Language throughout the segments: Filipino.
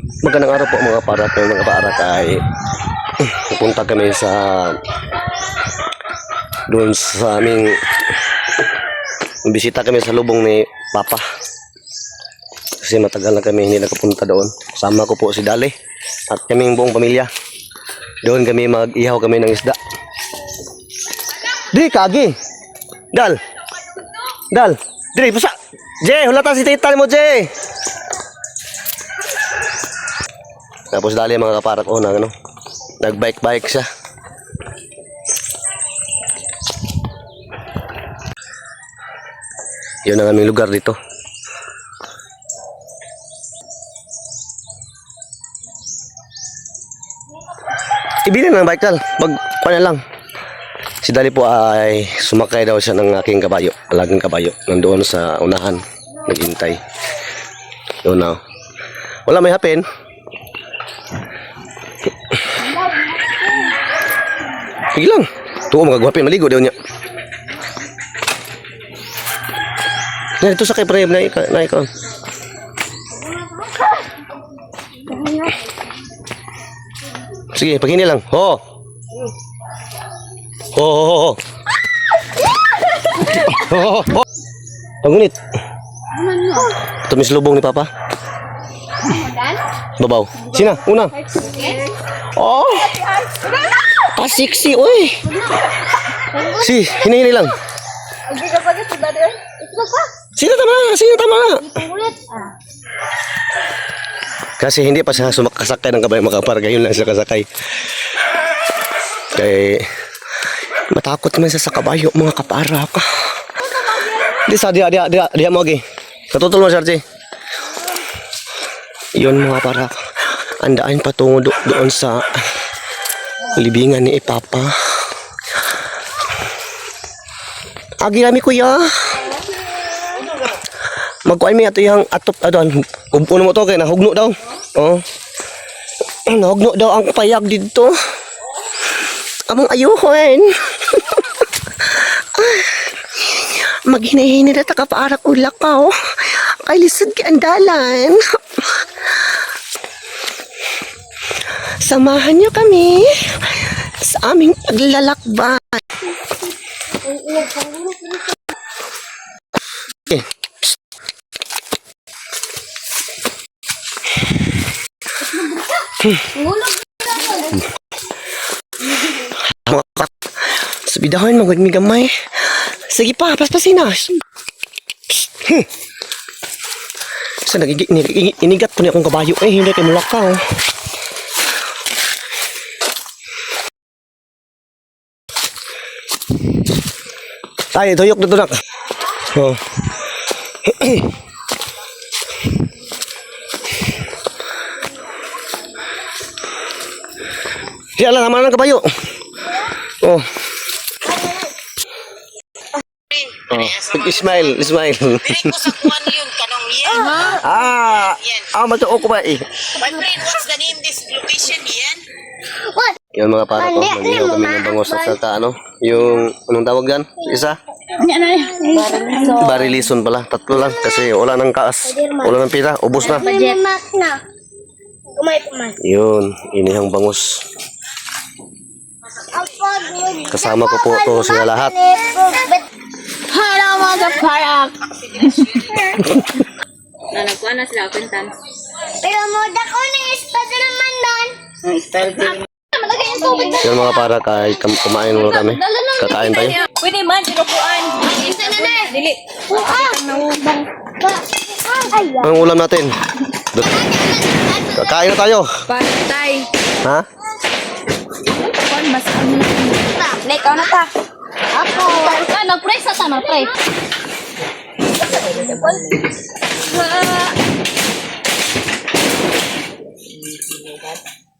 Magandang araw po mga parak. Mga parak ay pupunta kami sa doon sa aming bisita kami sa lubong ni Papa. Kasi matagal na kami hindi nakapunta doon. Sama ko po si Dali at kaming buong pamilya. Doon kami mag-ihaw kami ng isda. Di kagi. Dal. Dali pusa. Jay, hulata si tita mo, Jay. Tapos Dali mga kaparak nagbike siya. Yun ang aming lugar dito. Ibili ng bike, Dal. Pagpana lang. Si Dali po ay sumakay daw siya ng aking kabayo. Alagang kabayo. Nandoon sa unahan. Naghintay. Doon na. Wala may hapin. Sige lang. Tuo magagwapin. Maligo daw niya. Yan, ito sa kay Prem na ikaw. Sige, pagini lang. Ho! Pangunit. Ito mislubong ni Papa. Babaw. Sina, una. Oh! Pasiksi, oy! Si, hini lang. Sino tama? Kasi hindi pa siya sumakasakay ng kabayo makapar. Ngayon lang siya kasakay. Kaya matakot naman siya sa kabayo mga kaparak. Dia mo lagi. Katutol mo, Sarji. Yun mga kaparak. Andaan patungo doon sa libingan ni Papa. Agi rami kuya. Magkuan mi ato yang atop adon. Uno mo to kay nahugno daw. Oh. Nahugno daw ang payag dito. Among ayuhon. Maghinahinay na ta kaparak ulakaw. Kay lisod kay andalan. Samahan niyo kami sa aming paglalakbay. Okay. Sabidahon magod mi gamay. Sige pa, paspasin na. Sa inigat ko ni akong kabayo hindi kay mulakaw. Ay, tuyok dito nak. Oh. Siya lang naman ng kabayo. Oh. Ismail. Dire ko sa kuwan yun, kanong yan. Matuo ko ba eh. My friend, what's the name this location yan? Yan mga para ko, manihaw kami ng bangos at saka yung, anong tawag yan? Isa? Barilison pala, 3 lang kasi wala nang kaas, wala nang pira, ubos na. Yun, inihang bangus. Kasama ko po to sila lahat. Hello mga parak. Nagkuha na sila akuntan. Pero moda ko ni espada naman doon. Yan mga para kahit kumain muna kami. Kakain tayo. Pwede man, tinupuan. Isa na na. Dili. Ang ulam natin. Kakain na tayo. Patay. Ha? Kon, mas ano na. Ikaw na ta. Ako. Nag-pray sa tanong, pray.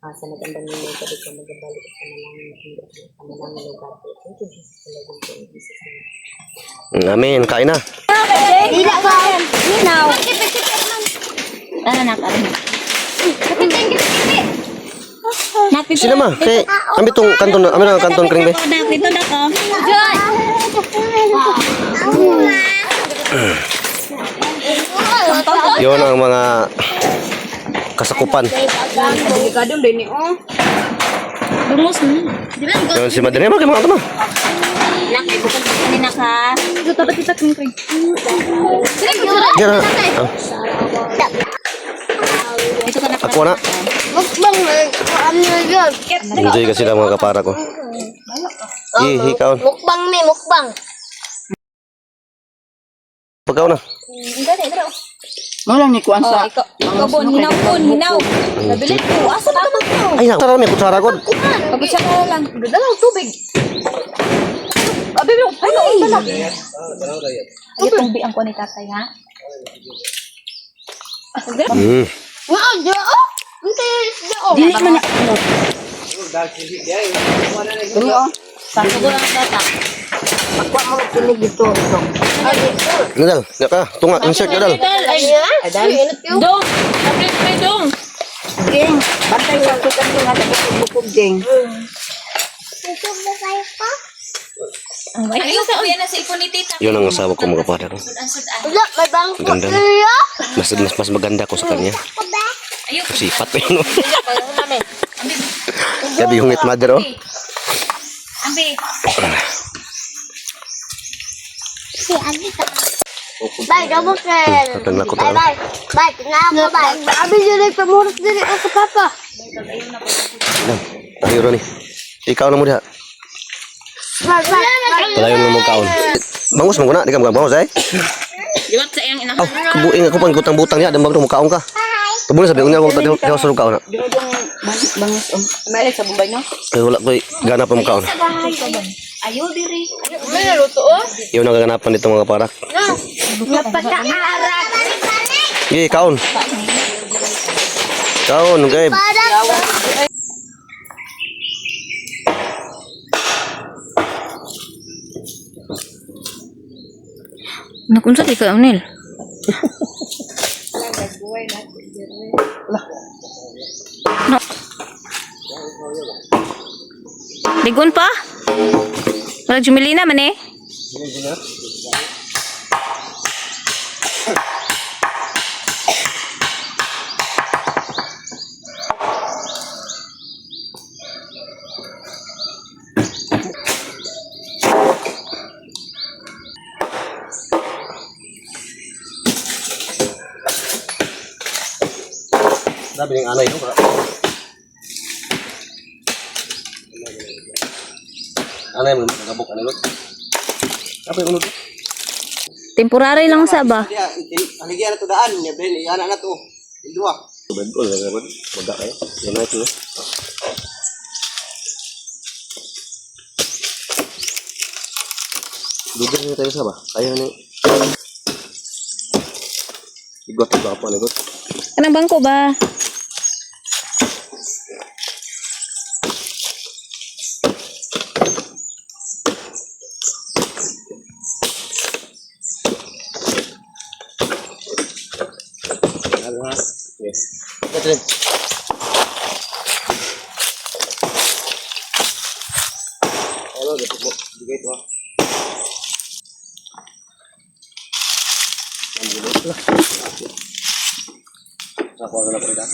Sa magandang nila ka dito magbalik sa manaming lugar. Thank you, Jesus. Amen. Kain na. Dila ka. Now. Ano na ka? Sino ma? Kay kami tong kanton na, ang kanton kring be. Dito na ko. Yon ang mga kasakupan. Delikado din ni oh. Bungos na. Di ba? Yan si Madre, mga mga tama. Nak, ibukod kanina ka. Ito dapat kita kung kay. Yan na. Ito ka na. Ako na. Mukbang na yun. Enjoy kasi lang mga kapara ko. Hikaon. Mukbang ni, mukbang. Pagkaw na. Malang ni kuan sa. Ikaw bon, hinaw bon, hinaw. Nabilit ko. Asa ba ito? Ay, sarap may kutsara ko. Pagod siya ka lang. Dalaw tubig. Abi mo, ay, dalaw. Ay, tubig ang kuha ni tatay, ha? Wow, dyan. Hindi, dyan. Dili man na. Dili oh. Sa ko lang data. Ako mo kinig dito. Nadal, ya ka. Tunga, insert nadal. Ay, Dong! Kapit may dong! Geng, bantay sa kita ko nga bukog geng. Ayaw ka, uyan na sa ipon ni tita. Yun ang asawa ko mga kapara ko. Wala, may bangko. Ganda. Kaya? Mas maganda ko sa kanya. Sipat pa yun. Sabi yung hit mother oh. Ambi. Si Anita. Bye, double friend. Tatang na ko Bye, bye. Bye, tinama, bye. Abi, yun ay pamurot din ako sa papa. Tayo ron eh. Ikaw na mo diha. Bye, bye. Palayon mo kaon. Bangus mo na, di ka magbangus ay. Diwat sa iyang inahan. Aw, kubuing ako pang gutang-butang niya, dambang mo kaon ka. Kabuli sabi unya ko tadi diha sa kaon na. Dinudong bangis om. Malik sa Bombay no. Kay wala ko gana pa mo kaon. Ayaw diri. May naluto, oh. Yun ang ganapan dito mga parak. Napaka-arak. Gi kaon. Kaon, gay. Nakunsa di ka, Unil? No. Ligon pa? Wala jumilina man eh. Sabi ng anay ko. Anay mo nagabok ano. Sabi ko nuto. Temporary lang sa ba? Aligyan na to daan, niya ben, yana na to. Indua. Ben ko lang naman. Maga kayo. Yan na ito. Dugay na tayo sa ba? Kaya ni. Igot ba pa ni got? Kanang bangko ba? Yes. Ito. Hello, dito mo. Bigay ko. Ako na po ita.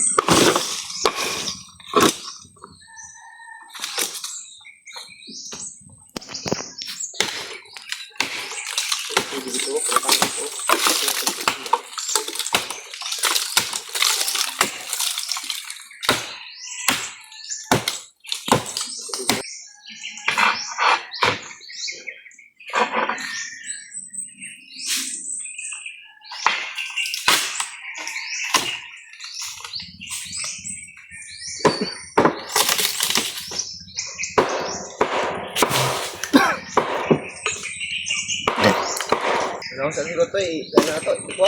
Ano sa sigot to eh, na to, ito.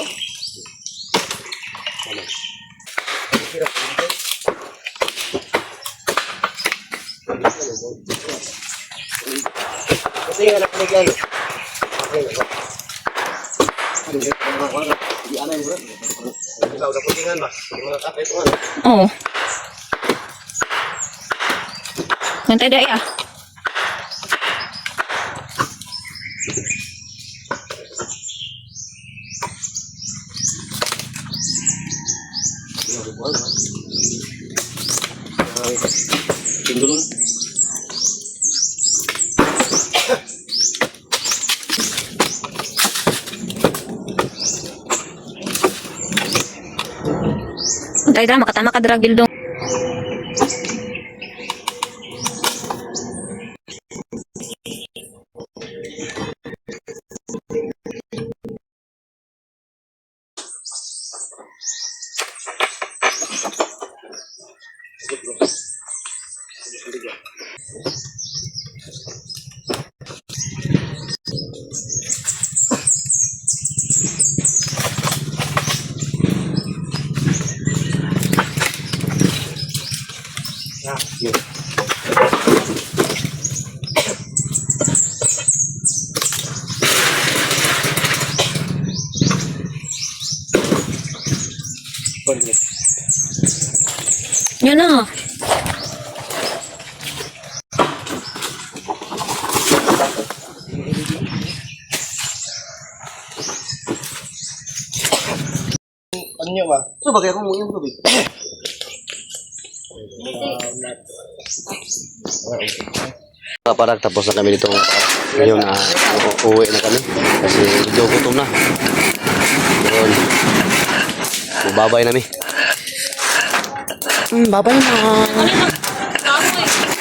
Kasi nga nakinig. Ikaw na putingan ba? Mga kape ito nga. Oo. Nantay dai ah. Tindulon. Tayo dra, makatama ka dra, Gildong. Yan na. So, bagay akong yung tubig. Parang tapos na kami dito ngayon na uuwi na kami kasi medyo gutom na. Yun. Babay nami. Babay na.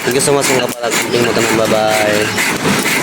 Thank you so much mga kapatid. Bye bye.